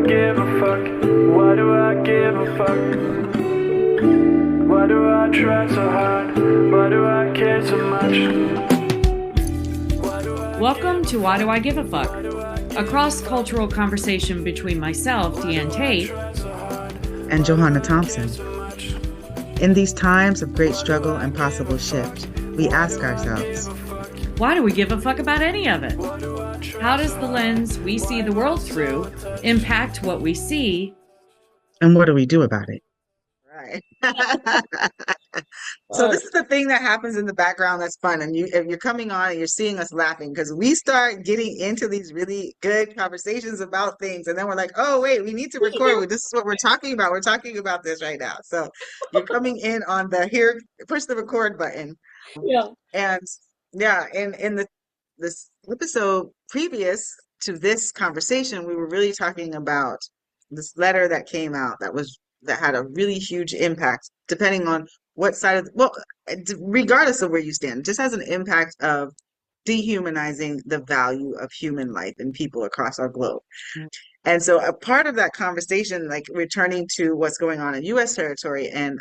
give a fuck? Why do I give a fuck? Why do I try so hard? Why do I care so much? Welcome to Why Do I Give a Fuck? A cross-cultural conversation between myself, Diane Tate, and Johanna Thompson. In these times of great struggle and possible shift, we ask ourselves, why do we give a fuck about any of it? How does the lens we see the world through impact what we see? And what do we do about it? Right. So this is the thing that happens in the background that's fun. And if you're coming on and you're seeing us laughing, because we start getting into these really good conversations about things. And then we're like, oh, wait, we need to record. This is what we're talking about. We're talking about this right now. So you're coming in on the here, push the record button. Yeah. And yeah, in this episode previous to this conversation, we were really talking about this letter that came out that had a really huge impact, depending on what side of regardless of where you stand, just has an impact of dehumanizing the value of human life and people across our globe. Mm-hmm. And so a part of that conversation, like returning to what's going on in U.S. territory, and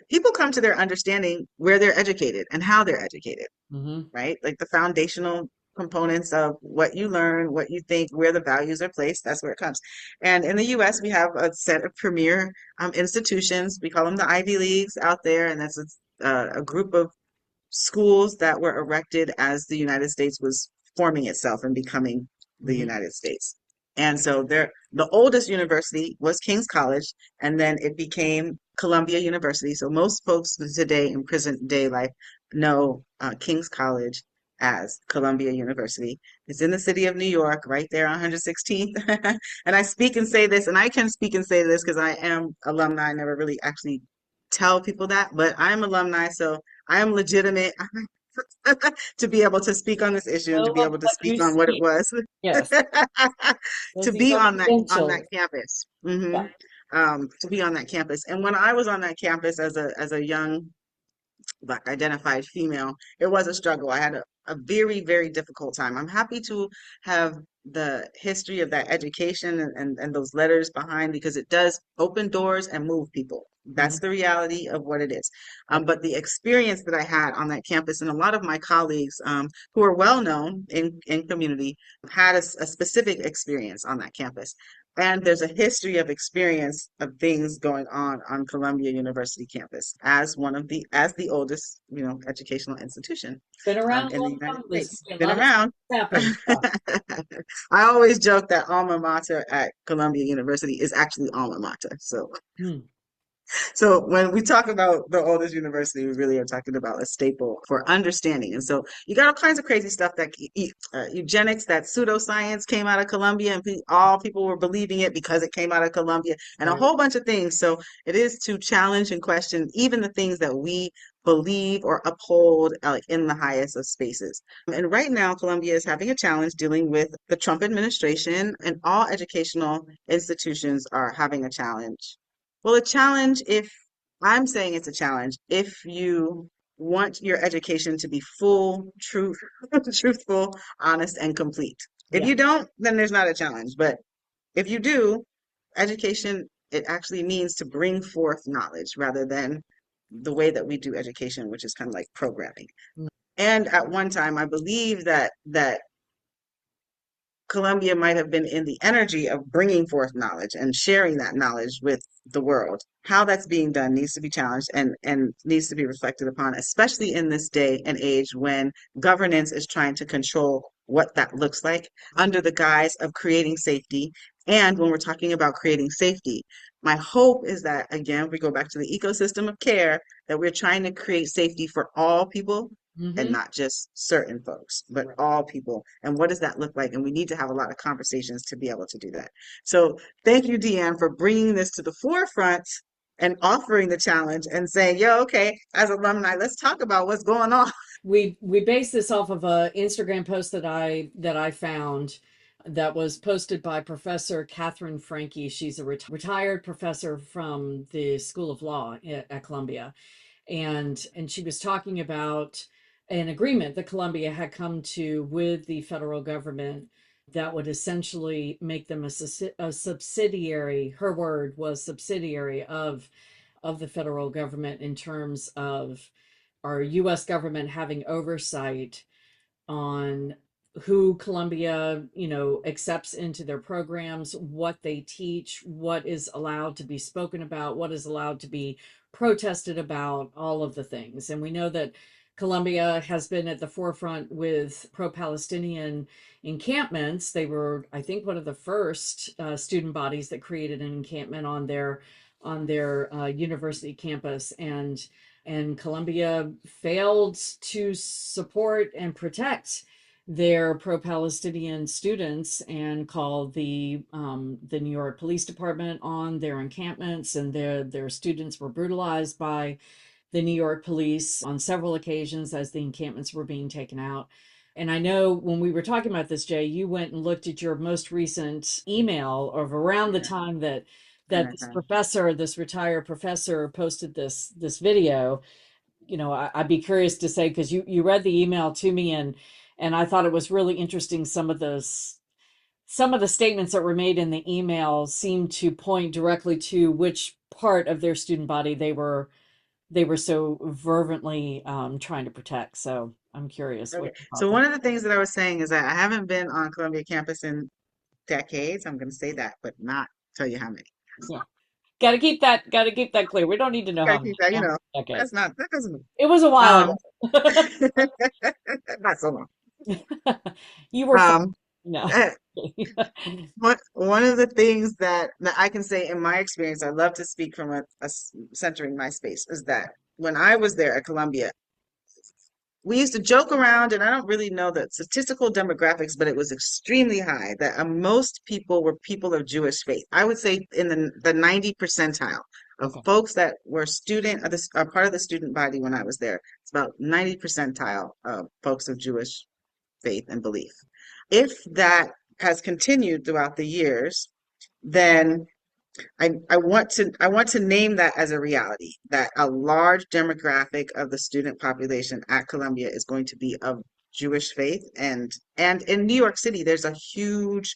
people come to their understanding where they're educated and how they're educated, right? Like the foundational components of what you learn, what you think, where the values are placed, that's where it comes. And in the US, we have a set of premier institutions. We call them the Ivy Leagues out there, and that's a group of schools that were erected as the United States was forming itself and becoming the United States. And so the oldest university was King's College, and then it became Columbia University. So most folks today in present day life know King's College as Columbia University. It's in the city of New York, right there on 116th. And I speak and say this, and I can speak and say this because I am alumni. I never really actually tell people that, but I'm alumni, so I am legitimate to be able to speak on this issue and to be able to speak on what it was. Yes. To be on that campus. Mm-hmm. Yeah. To be on that campus. And when I was on that campus as a young Black identified female, it was a struggle. I had a very, very difficult time. I'm happy to have the history of that education and those letters behind, because it does open doors and move people. That's the reality of what it is. But the experience that I had on that campus, and a lot of my colleagues who are well known in community had a specific experience on that campus. And there's a history of experience of things going on Columbia University campus as the oldest, educational institution. Been around in the United States. Been around. I always joke that alma mater at Columbia University is actually alma mater. So when we talk about the oldest university, we really are talking about a staple for understanding. And so you got all kinds of crazy stuff, that eugenics, that pseudoscience came out of Columbia, and all people were believing it because it came out of Columbia, and a whole bunch of things. So it is to challenge and question even the things that we believe or uphold in the highest of spaces. And right now, Columbia is having a challenge dealing with the Trump administration, and all educational institutions are having a challenge. Well, a challenge, I'm saying it's a challenge, if you want your education to be full, truthful, honest, and complete. If you don't, then there's not a challenge. But if you do, education, it actually means to bring forth knowledge rather than the way that we do education, which is kind of like programming. And at one time, I believe that Columbia might have been in the energy of bringing forth knowledge and sharing that knowledge with the world. How that's being done needs to be challenged and needs to be reflected upon, especially in this day and age when governance is trying to control what that looks like under the guise of creating safety. And when we're talking about creating safety, my hope is that, again, we go back to the ecosystem of care, that we're trying to create safety for all people. And not just certain folks, but all people. And what does that look like? And we need to have a lot of conversations to be able to do that. So thank you, Diane, for bringing this to the forefront and offering the challenge and saying, okay, as alumni, let's talk about what's going on. We based this off of an Instagram post that I found that was posted by Professor Catherine Franke. She's a retired professor from the School of Law at Columbia. And she was talking about an agreement that Columbia had come to with the federal government that would essentially make them a subsidiary. Her word was subsidiary of the federal government in terms of our U.S. government having oversight on who Columbia, accepts into their programs, what they teach, what is allowed to be spoken about, what is allowed to be protested about, all of the things. And we know that Columbia has been at the forefront with pro-Palestinian encampments. They were, I think, one of the first student bodies that created an encampment on their university campus, and Columbia failed to support and protect their pro-Palestinian students and called the New York Police Department on their encampments, and their students were brutalized by the New York police on several occasions as the encampments were being taken out. And I know when we were talking about this, Jay, you went and looked at your most recent email of around the Yeah. time that Uh-huh. this retired professor posted this video. I'd be curious to say, because you read the email to me, and I thought it was really interesting. Some of the statements that were made in the email seemed to point directly to which part of their student body they were so fervently trying to protect. So I'm curious Okay. what you thought So there. one of the things that I was saying is that I haven't been on Columbia campus in decades. I'm going to say that, but not tell you how many. Yeah, got to keep that clear. We don't need to know Gotta how keep many. that, Okay, that doesn't, it was a while um, ago. not so long. You were fine. Um, No. eh, one of the things that I can say in my experience, I love to speak from centering my space, is that when I was there at Columbia, we used to joke around, and I don't really know the statistical demographics, but it was extremely high that most people were people of Jewish faith. I would say in the 90 percentile of Okay. folks that were are part of the student body when I was there. It's about 90 percentile of folks of Jewish faith and belief. If that has continued throughout the years, then I want to name that as a reality, that a large demographic of the student population at Columbia is going to be of Jewish faith, and in New York City there's a huge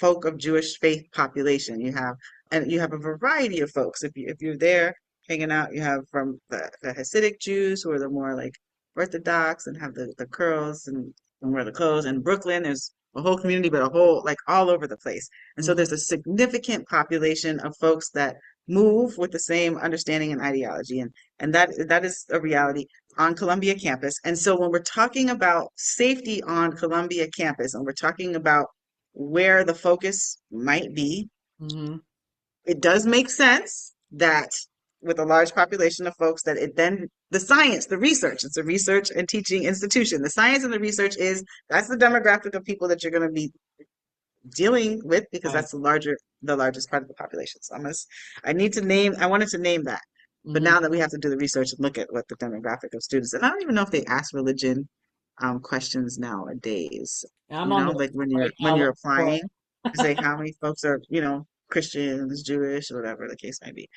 folk of Jewish faith population. You have a variety of folks. If you're there hanging out, you have from the Hasidic Jews, who are the more like Orthodox and have the curls and wear the clothes. In Brooklyn, there's a whole community, but a whole, like, all over the place. And so Hmm. there's a significant population of folks that move with the same understanding and ideology, and that is a reality on Columbia campus. And so when we're talking about safety on Columbia campus, and we're talking about where the focus might be, Hmm. it does make sense that with a large population of folks, that it then the science, the research, it's a research and teaching institution. The science and the research that's the demographic of people that you're going to be dealing with, because Right. that's the largest part of the population. So I wanted to name that. But Hmm. now that we have to do the research and look at what the demographic of students, and I don't even know if they ask religion questions nowadays. I'm on the Like when right you're now looking for applying to say how many folks are, Christians, Jewish, whatever the case may be.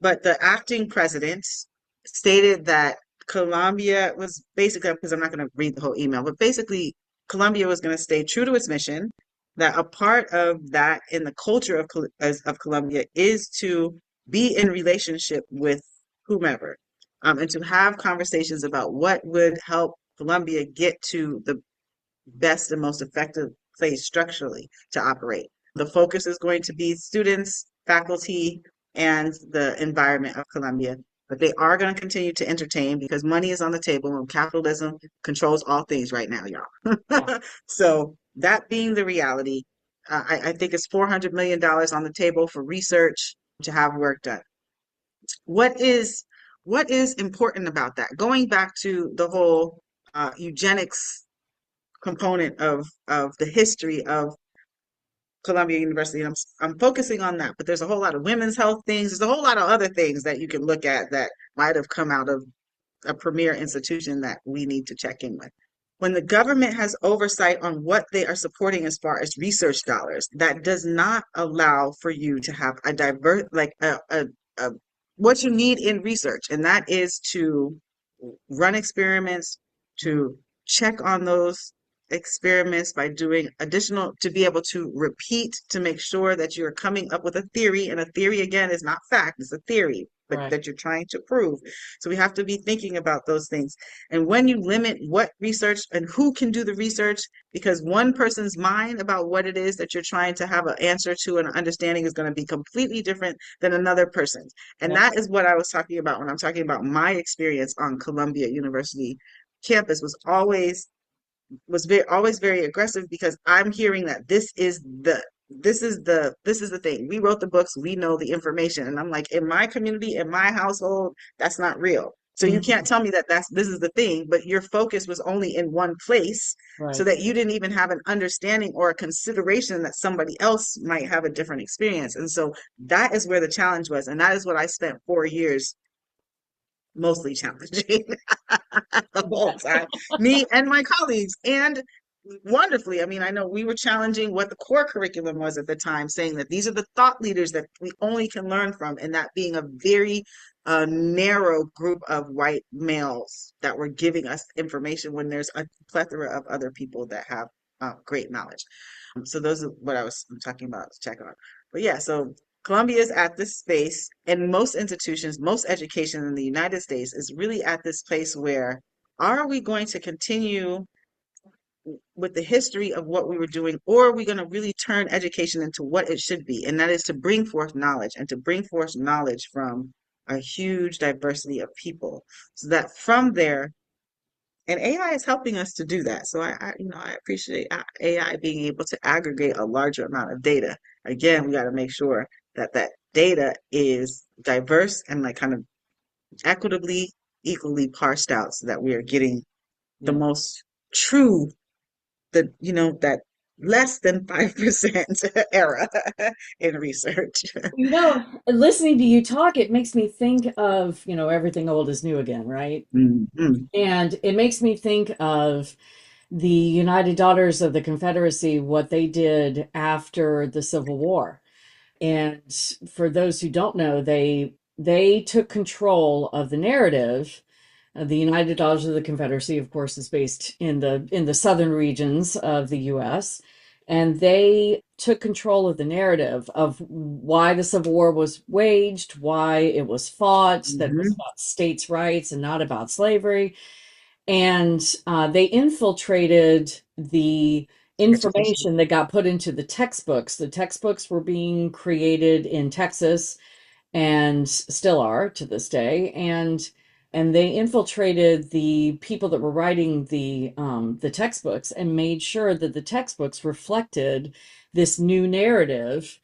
But the acting president stated that Columbia was basically, because I'm not going to read the whole email, but basically Columbia was going to stay true to its mission, that a part of that in the culture of Columbia is to be in relationship with whomever, and to have conversations about what would help Columbia get to the best and most effective place structurally to operate. The focus is going to be students, faculty, and the environment of Columbia. But they are going to continue to entertain, because money is on the table and capitalism controls all things right now, yeah. y'all. So that being the reality, I think it's $400 million on the table for research to have work done. What is what is important about that? Going back to the whole eugenics component of the history of Columbia University. And I'm focusing on that, but there's a whole lot of women's health things. There's a whole lot of other things that you can look at that might have come out of a premier institution that we need to check in with. When the government has oversight on what they are supporting as far as research dollars, that does not allow for you to have a diverse, like a what you need in research, and that is to run experiments, Hmm. to check on those experiments, by doing additional, to be able to repeat, to make sure that you're coming up with a theory. And a theory, again, is not fact, it's a theory, but Right. that you're trying to prove. So we have to be thinking about those things. And when you limit what research and who can do the research, because one person's mind about what it is that you're trying to have an answer to and understanding is going to be completely different than another person's. And Yeah. that is what I was talking about when I'm talking about my experience on Columbia University campus. Always very aggressive, because I'm hearing that this is the thing. We wrote the books, we know the information. And I'm like, in my community, in my household, that's not real. So you Mhm. can't tell me that this is the thing, but your focus was only in one place, so Right. that you didn't even have an understanding or a consideration that somebody else might have a different experience. And so that is where the challenge was. And that is what I spent 4 years mostly challenging the whole time, me and my colleagues. And wonderfully, I mean, I know we were challenging what the core curriculum was at the time, saying that these are the thought leaders that we only can learn from, and that being a very narrow group of white males that were giving us information, when there's a plethora of other people that have great knowledge. So those are what I'm talking about to check on. But yeah, so Columbia is at this space, and most institutions, most education in the United States is really at this place where, are we going to continue with the history of what we were doing, or are we going to really turn education into what it should be? And that is to bring forth knowledge, and to bring forth knowledge from a huge diversity of people, so that from there, and AI is helping us to do that. So I appreciate AI being able to aggregate a larger amount of data. Again, we got to make sure that that data is diverse and like kind of equitably, equally parsed out, so that we are getting the Yeah. most true, that less than 5% error in research. You know, listening to you talk, it makes me think of, everything old is new again, right? Mhm. And it makes me think of the United Daughters of the Confederacy, what they did after the Civil War. And for those who don't know, they took control of the narrative. The United Daughters of the Confederacy, of course, is based in the southern regions of the U.S., and they took control of the narrative of why the Civil War was waged, why it was fought, that it was Mhm. about states' rights and not about slavery. And they infiltrated the Education. information that got put into the textbooks. The textbooks were being created in Texas and still are to this day. And they infiltrated the people that were writing the textbooks and made sure that the textbooks reflected this new narrative.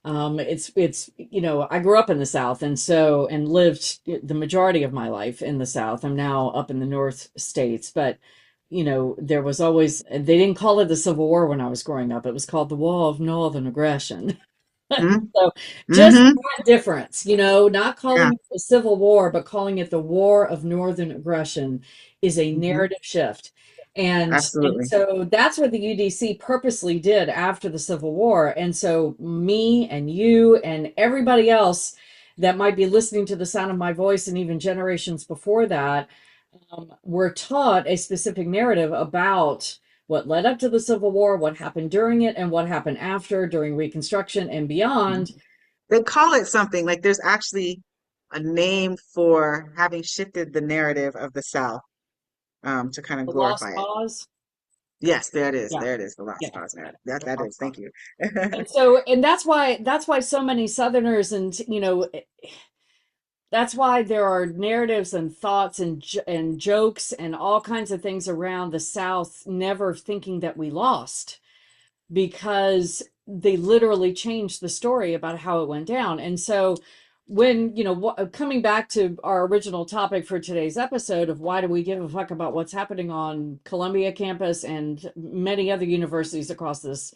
I grew up in the South, and lived the majority of my life in the South. I'm now up in the North States, but there was always, they didn't call it the Civil War when I was growing up. It was called the War of Northern Aggression. Mhm. So just Mhm. that difference, not Yeah. calling it the Civil War, but calling it the War of Northern Aggression is a Mhm. narrative shift. And Absolutely. so that's what the UDC purposely did after the Civil War. And so me and you and everybody else that might be listening to the sound of my voice, and even generations before that, were taught a specific narrative about what led up to the Civil War, what happened during it, and what happened after, during Reconstruction and beyond. They call it something like, there's actually a name for having shifted the narrative of the South, to kind of The Lost glorify it. Cause. Yes, there it is. Yeah, There it is. The yeah, lost cause yeah. narrative. That is. Thank you. And that's why so many Southerners, and that's why there are narratives and thoughts and jokes and all kinds of things around the South, never thinking that we lost, because they literally changed the story about how it went down. And so when, coming back to our original topic for today's episode of why do we give a fuck about what's happening on Columbia campus and many other universities across this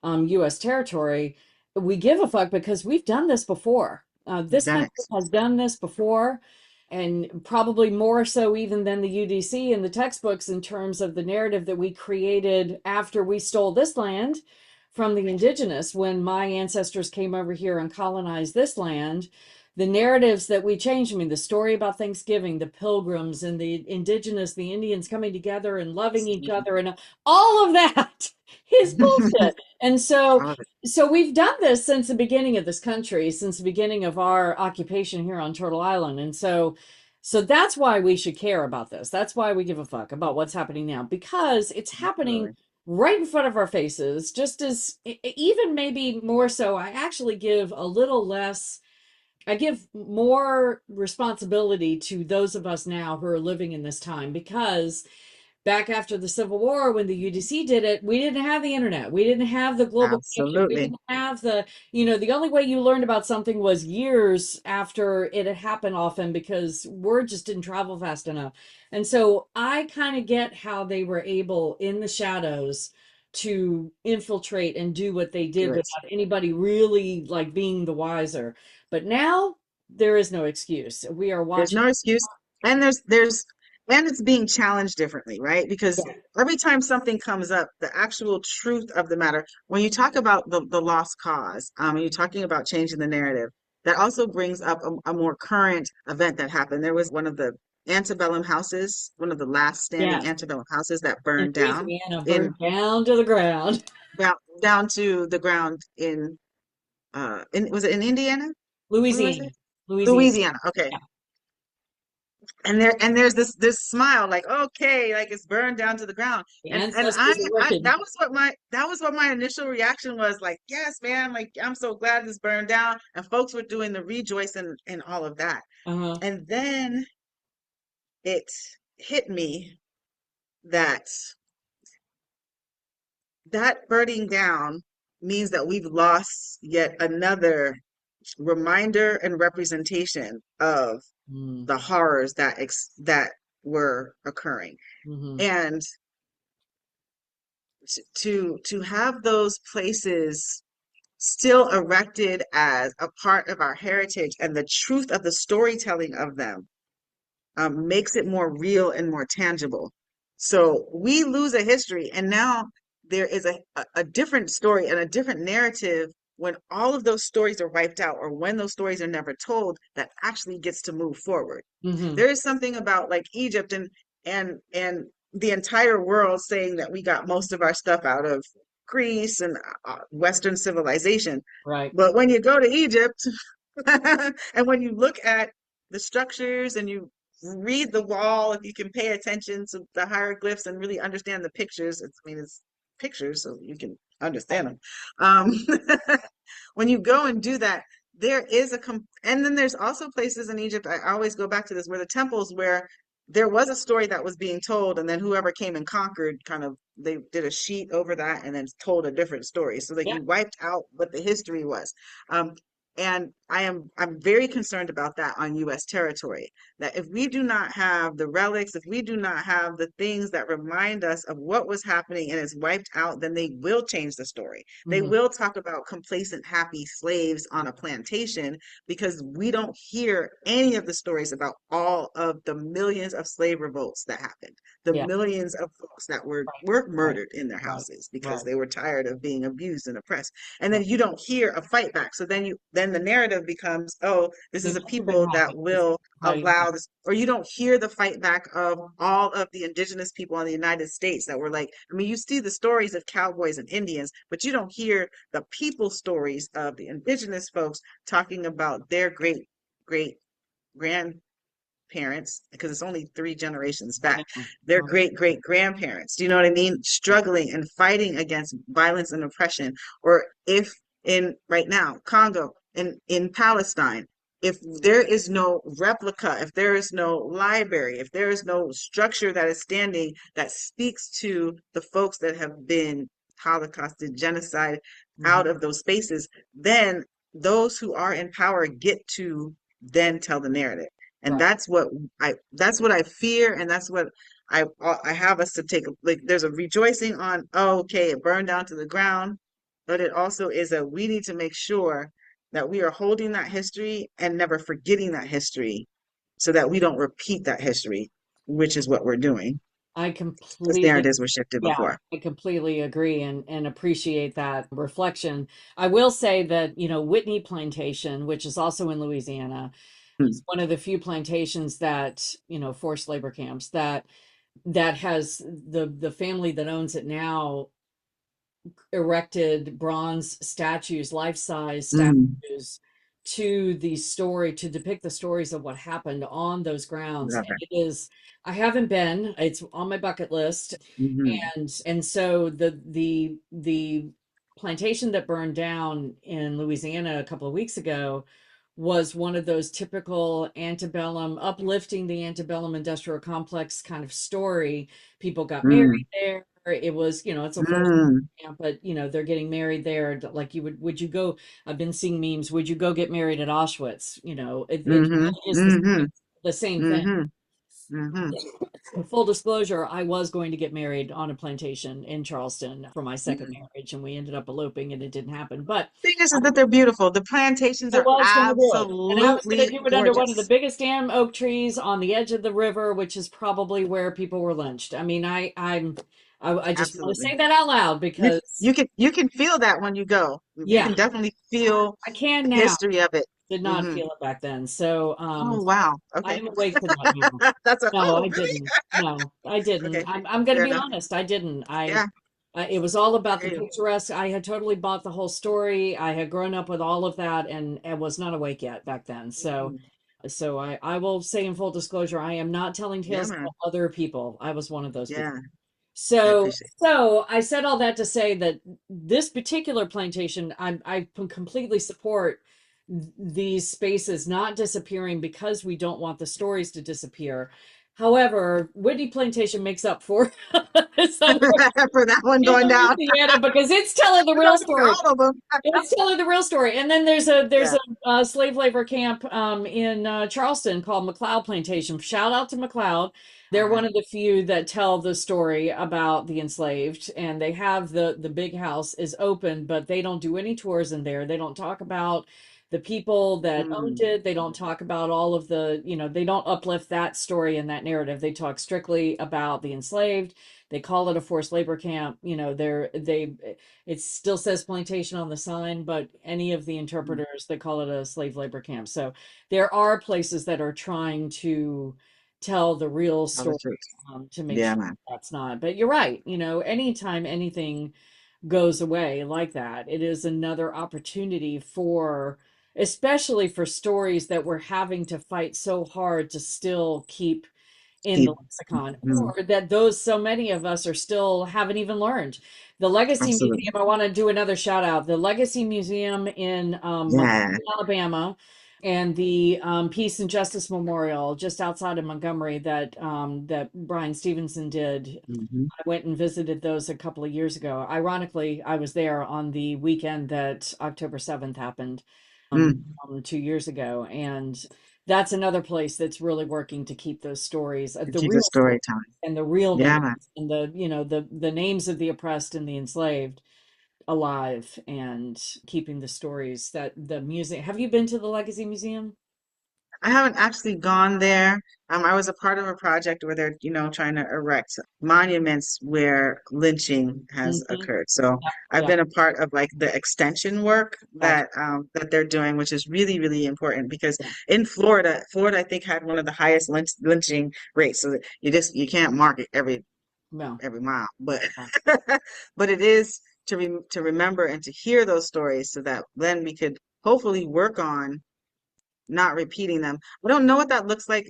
U.S. territory, we give a fuck because we've done this before. This Done country it. has done this before, and probably more so even than the UDC and the textbooks, in terms of the narrative that we created after we stole this land from the indigenous. When my ancestors came over here and colonized this land, the narratives that we change. I mean, the story about Thanksgiving, the pilgrims and the indigenous, the Indians coming together and loving each other, and all of that is bullshit. And so, All of it. so we've done this since the beginning of this country, since the beginning of our occupation here on Turtle Island. And so that's why we should care about this. That's why we give a fuck about what's happening now, because it's happening Absolutely. right in front of our faces, just as even maybe more so. I actually give a little less, I give more responsibility to those of us now who are living in this time, because back after the Civil War, when the UDC did it, we didn't have the internet. We didn't have the global connection. We Absolutely. didn't have the only way you learned about something was years after it had happened often, because word just didn't travel fast enough. And so I kind of get how they were able in the shadows to infiltrate and do what they Do did it. without anybody really like being the wiser. But now there is no excuse. We are There's watching. no excuse. And and it's being challenged differently, right? Because Yeah. every time something comes up, the actual truth of the matter, when you talk about the lost cause, and you're talking about changing the narrative, that also brings up a more current event that happened. There was one of the antebellum houses, one of the last standing Yes. antebellum houses that In burned down Louisiana, in burned down to the ground. down, down to the ground in was it in Indiana? Where was Louisiana. it? Louisiana. Louisiana. Okay. Yeah. And there's this smile, like, okay, like it's burned down to the ground. The And ancestors are I working. that was what my initial reaction was, like, yes, man, like I'm so glad this burned down. And folks were doing the rejoicing and all of that. Uh-huh. And then it hit me that that burning down means that we've lost yet another reminder and representation of Mm. the horrors that were occurring. Mm-hmm. And to have those places still erected as a part of our heritage, and the truth of the storytelling of them makes it more real and more tangible. So we lose a history, and now there is a different story and a different narrative when all of those stories are wiped out, or when those stories are never told, that actually gets to move forward. Mm-hmm. There is something about like Egypt and the entire world saying that we got most of our stuff out of Greece and Western civilization. Right. But when you go to Egypt, and when you look at the structures and you read the wall, if you can pay attention to the hieroglyphs and really understand the pictures, I mean, it's pictures, so you can understand them. Um, when you go and do that, there is and then there's also places in Egypt, I always go back to this, where the temples, where there was a story that was being told, and then whoever came and conquered, kind of, they did a sheet over that and then told a different story. So that Yeah. you wiped out what the history was. Um, and I'm very concerned about that on US territory. That if we do not have the relics, if we do not have the things that remind us of what was happening and is wiped out, then they will change the story. They Mm-hmm. will talk about complacent, happy slaves on a plantation, because we don't hear any of the stories about all of the millions of slave revolts that happened, the Yeah. millions of folks that Right. were Right. murdered in their Right. houses because Right. they were tired of being abused and oppressed. And then Right. you don't hear a fight back. So then the narrative becomes, oh, this They is a must have been people that happy. This is will fighting back. allow this. Or you don't hear the fight back of all of the indigenous people in the United States that were like, I mean, you see the stories of cowboys and Indians, but you don't hear the people stories of the indigenous folks talking about their great grandparents, because it's only three generations I back, know. their Well, great grandparents. Do you know what I mean? yeah. Struggling and fighting against violence and oppression. Or if in right now, Congo, in Palestine, if there is no replica, if there is no library, if there is no structure that is standing that speaks to the folks that have been holocausted, genocide Mm-hmm. out of those spaces, then those who are in power get to then tell the narrative. And Right. that's what I fear, and that's what I have us to take. Like, there's a rejoicing on, oh, okay, it burned down to the ground, but it also is a, we need to make sure that we are holding that history and never forgetting that history, so that we don't repeat that history, which is what we're doing. I Those completely, narratives were shifted yeah, before. I completely agree and appreciate that reflection. I will say that, Whitney Plantation, which is also in Louisiana, Hmm. is one of the few plantations that, forced labor camps that has the family that owns it now erected bronze statues, life-size Mm. statues to the story to depict the stories of what happened on those grounds. Love And it. it is, I haven't been, it's on my bucket list. Hmm. And so the plantation that burned down in Louisiana a couple of weeks ago was one of those typical antebellum, uplifting the antebellum industrial complex kind of story. People got Mm. married there. It was, it's a forced Mm. camp, but they're getting married there. Like would you go? I've been seeing memes. Would you go get married at Auschwitz? It Hmm. really is Hmm. the same thing. Hmm. Hmm. Full disclosure, I was going to get married on a plantation in Charleston for my second Hmm. marriage, and we ended up eloping, and it didn't happen. But Thing is that they're beautiful. The plantations I are was going to do it, and I was going to absolutely do it under one of the gorgeous. biggest damn oak trees on the edge of the river, which is probably where people were lynched. I mean, I just want to Absolutely. say that out loud You because you can feel that when you go. You yeah, can definitely feel I can the now. history of it. Did not Hmm. feel it back then. So Oh wow. I Okay. am awake to that now. That's a No, oh I really? didn't. No, I didn't. Okay. I'm going to Fair be enough. honest. I didn't. Yeah. It was all I about the hear you. picturesque. I had totally bought the whole story. I had grown up with all of that and was not awake yet back then. So, Mhm. I will say in full disclosure, I am not telling Yeah, tales man. about other people. I was one of those people. Yeah. I So, appreciate so I said all that to say that this particular plantation, I completely support these spaces not disappearing because we don't want the stories to disappear. However, Whitney Plantation makes up for somewhere it. For that one in going down. Louisiana because it's telling the We're real not seeing story. all of them. It's telling the real story. And then there's Yeah. a slave labor camp in Charleston called McLeod Plantation. Shout out to McLeod. They're Uh-huh. one of the few that tell the story about the enslaved, and they have the big house is open, but they don't do any tours in there. They don't talk about the people that owned Mm. it. They don't talk about all of the, they don't uplift that story and that narrative. They talk strictly about the enslaved. They call it a forced labor camp. It still says plantation on the sign, but any of the Mm. interpreters they call it a slave labor camp. So there are places that are trying to tell the real Tell the story truth. to make Yeah, sure man. that's not. But you're right. Anytime anything goes away like that, it is another opportunity for, especially for stories that we're having to fight so hard to still keep in the Keep. lexicon, Mm. or that those so many of us are still haven't even learned. The Legacy Absolutely. Museum, I want to do another shout out. The Legacy Museum in Yeah. Montgomery, Alabama, and the Peace and Justice Memorial just outside of Montgomery that Brian Stevenson did. Hmm. I went and visited those a couple of years ago. Ironically, I was there on the weekend that October 7th happened Mm. 2 years ago. And that's another place that's really working to keep those stories, To the keep the real stories storytelling. and the real Yeah, names man. and the names of the oppressed and the enslaved alive and keeping the stories that the museum. Have you been to the Legacy Museum? I haven't actually gone there. I was a part of a project where they're, trying to erect monuments where lynching has Hmm. occurred. So I've Yeah, been a part of like the extension work gotcha. that they're doing, which is really, really important because Yeah, in Florida I think had one of the highest lynching rates. So that you can't mark it no, every mile, but no, but it is to remember and to hear those stories so that then we could hopefully work on not repeating them. I don't know what that looks like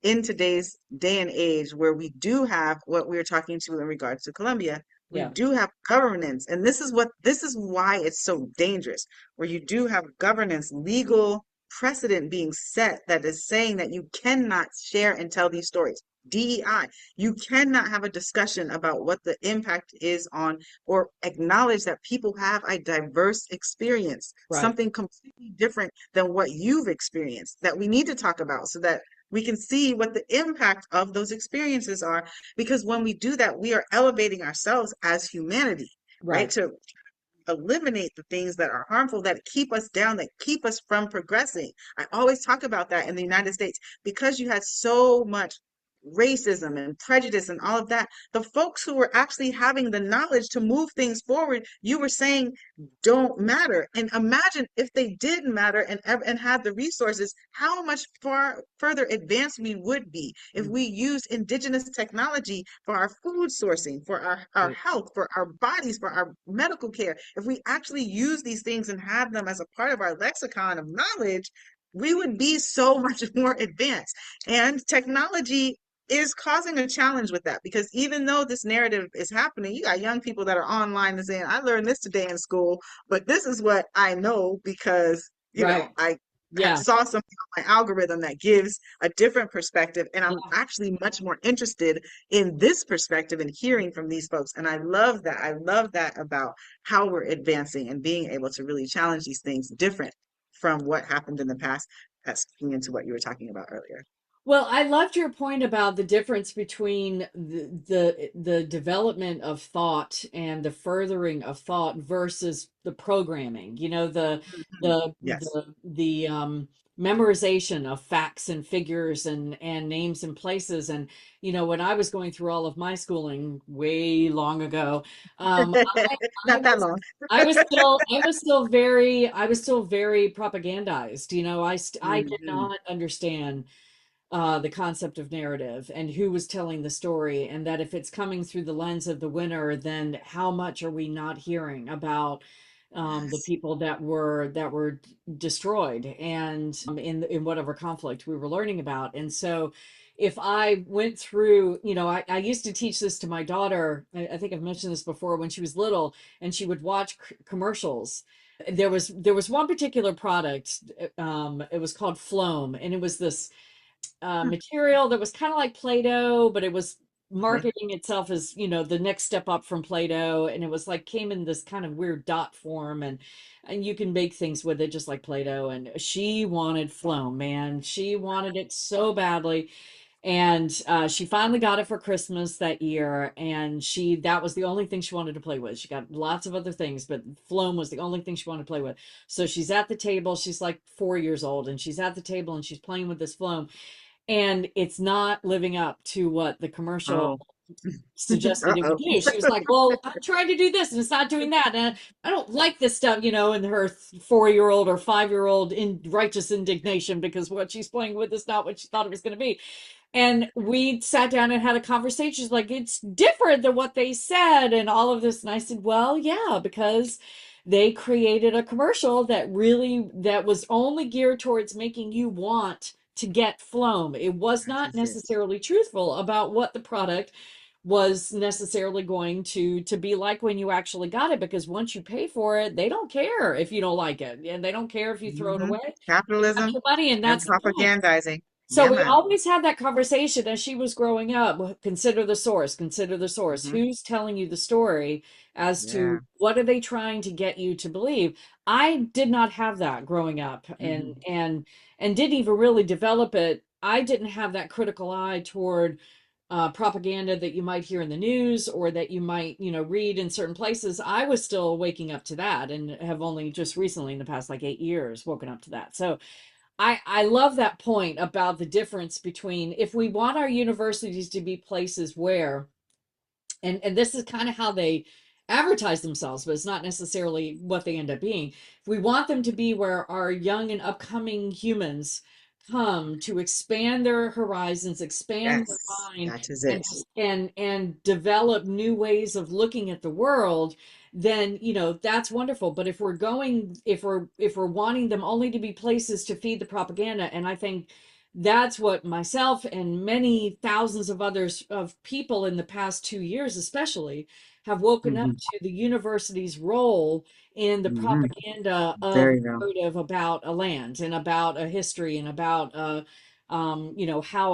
in today's day and age where we do have what we were talking to in regards to Colombia. We yeah, do have governance, and this is why it's so dangerous, where you do have governance, legal precedent being set that is saying that you cannot share and tell these stories. DEI, you cannot have a discussion about what the impact is on or acknowledge that people have a diverse experience, right, something completely different than what you've experienced that we need to talk about so that we can see what the impact of those experiences are. Because when we do that, we are elevating ourselves as humanity, right? right. To eliminate the things that are harmful, that keep us down, that keep us from progressing. I always talk about that in the United States because you had so much racism and prejudice and all of that, the folks who were actually having the knowledge to move things forward, you were saying don't matter. And imagine if they did matter and had the resources, how much far further advanced we would be if we used indigenous technology for our food sourcing, for our health, for our bodies, for our medical care. If we actually use these things and have them as a part of our lexicon of knowledge, we would be so much more advanced. And technology is causing a challenge with that, because even though this narrative is happening, you got young people that are online and saying, I learned this today in school, but this is what I know because, Right. I Yeah. saw something on my algorithm that gives a different perspective. And I'm actually much more interested in this perspective and hearing from these folks. And I love that. I love that about how we're advancing and being able to really challenge these things different from what happened in the past. That's speaking into what you were talking about earlier. Well, I loved your point about the difference between the development of thought and the furthering of thought versus the programming. You know, Mhm. the Yes. memorization of facts and figures and names and places. And when I was going through all of my schooling way long ago, I Not that was long. I was still very propagandized. I did Mhm. not understand the concept of narrative and who was telling the story, and that if it's coming through the lens of the winner, then how much are we not hearing about the Yes. people that were destroyed and in whatever conflict we were learning about. And so if I went through, I used to teach this to my daughter. I think I've mentioned this before, when she was little, and she would watch commercials. There was one particular product. It was called Floam, and it was this Hmm. material that was kind of like Play-Doh, but it was Okay. marketing itself as, the next step up from Play-Doh. And it was like, came in this kind of weird dot form, and you can make things with it just like Play-Doh. And she wanted Floam, man. She wanted it so badly. And she finally got it for Christmas that year. And that was the only thing she wanted to play with. She got lots of other things, but Floam was the only thing she wanted to play with. So she's at the table. She's like 4 years old, and she's at the table and she's playing with this Floam, and it's not living up to what the commercial Oh. suggested it would Uh-oh. do. She was like, well, I'm trying to do this and it's not doing that. And I don't like this stuff, and her 4-year-old or 5-year-old in righteous indignation because what she's playing with is not what she thought it was going to be. And we sat down and had a conversation. She's like, it's different than what they said and all of this. And I said, well, yeah, because they created a commercial that was only geared towards making you want to get Floam. It was That not is it. necessarily truthful about what the product was necessarily going to be like when you actually got it, because once you pay for it, they don't care if you don't like it, and they don't care if you throw it Hmm. away. They got Capitalism your money, and and that's the point. propagandizing. So Yeah, we man. always had that conversation as she was growing up. Consider the source, consider the source. Hmm. Who's telling you the story as Yeah. to what are they trying to get you to believe? I did not have that growing up, and Hmm. and didn't even really develop it. I didn't have that critical eye toward propaganda that you might hear in the news or that you might, read in certain places. I was still waking up to that, and have only just recently in the past like 8 years woken up to that. So I love that point about the difference between, if we want our universities to be places where, and this is kind of how they advertise themselves, but it's not necessarily what they end up being. If we want them to be where our young and upcoming humans come to expand their horizons, expand their Yes, mind, that is and it. and develop new ways of looking at the world, then that's wonderful. But if we're wanting them only to be places to feed the propaganda, and I think that's what myself and many thousands of others of people in the past 2 years especially have woken up Hmm. to, the university's role in the Hmm. propaganda of Very well narrative about a land and about a history and about how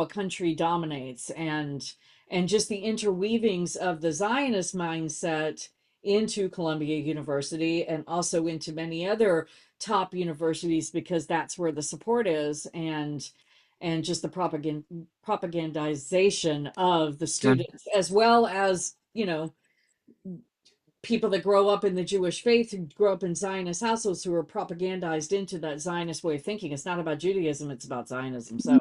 a country dominates, and just the interweavings of the Zionist mindset into Columbia University and also into many other top universities, because that's where the support is, and just the propagandization of the done. students, as well as people that grow up in the Jewish faith, who grow up in Zionist households, who are propagandized into that Zionist way of thinking. It's not about Judaism, it's about Zionism. So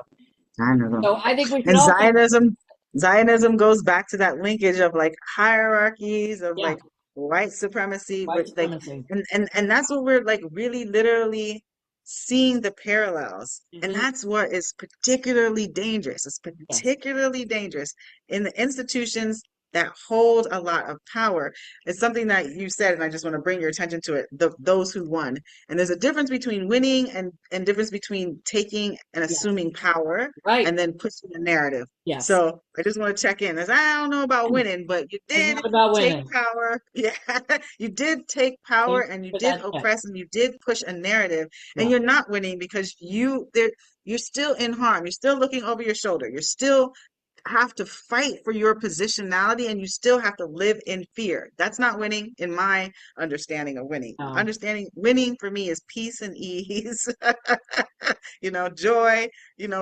Zionism. So I think we should And all think, Zionism goes back to that linkage of like hierarchies of yeah, like white supremacy white with like supremacy. and that's what we're like really literally seeing the parallels. And Hmm. that's what is particularly dangerous. It's Yes. particularly dangerous in the institutions that hold a lot of power. It's something that you said, and I just want to bring your attention to it. Those who won, and there's a difference between winning and difference between taking and Yes. assuming power Right. and then pushing a narrative. Yes. So I just want to check in. As I don't know about winning, but you It's did not about take winning. power. Yeah, you did take power Thank you and you for did that check. oppress and you did push a narrative. And Yeah. you're not winning because you're still in harm. You're still looking over your shoulder. You're still have to fight for your positionality and you still have to live in fear. That's not winning in my understanding of winning. No. Understanding winning for me is peace and ease, joy,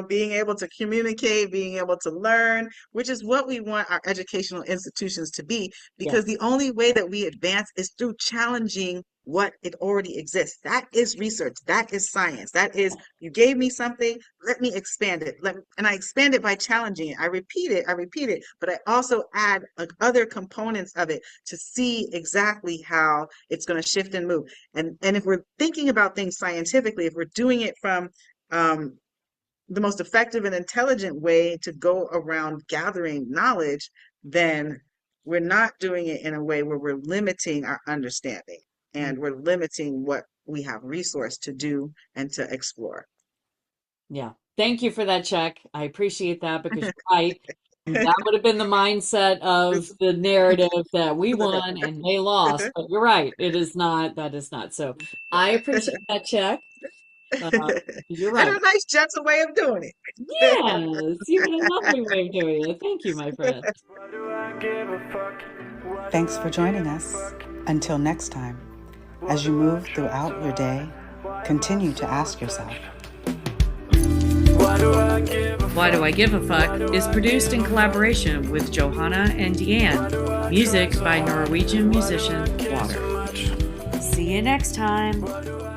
being able to communicate, being able to learn, which is what we want our educational institutions to be, Yes. because the only way that we advance is through challenging what it already exists. That is research. That is science. That is, you gave me something, let me expand it. And I expand it by challenging it. I repeat it, but I also add like other components of it to see exactly how it's going to shift and move. And if we're thinking about things scientifically, if we're doing it from the most effective and intelligent way to go around gathering knowledge, then we're not doing it in a way where we're limiting our understanding and we're limiting what we have resource to do and to explore. Yeah. Thank you for that check. I appreciate that because you're right. That would have been the mindset of the narrative that we won and they lost. But you're right. It is not, that is not. So I appreciate that check. You're And right. a nice gentle way of doing it. Yes, you had a lovely way of doing it. Thank you, my friend. Why do I give a fuck? Why do Thanks for I joining give a us. fuck? Until next time, Why as you do I move try throughout so your day, hard? continue to ask yourself, Why do I give a Why Do I Give a Fuck Fuck is produced in collaboration with Johanna and Diane. Music by Norwegian musician Water. See you next time. Why do I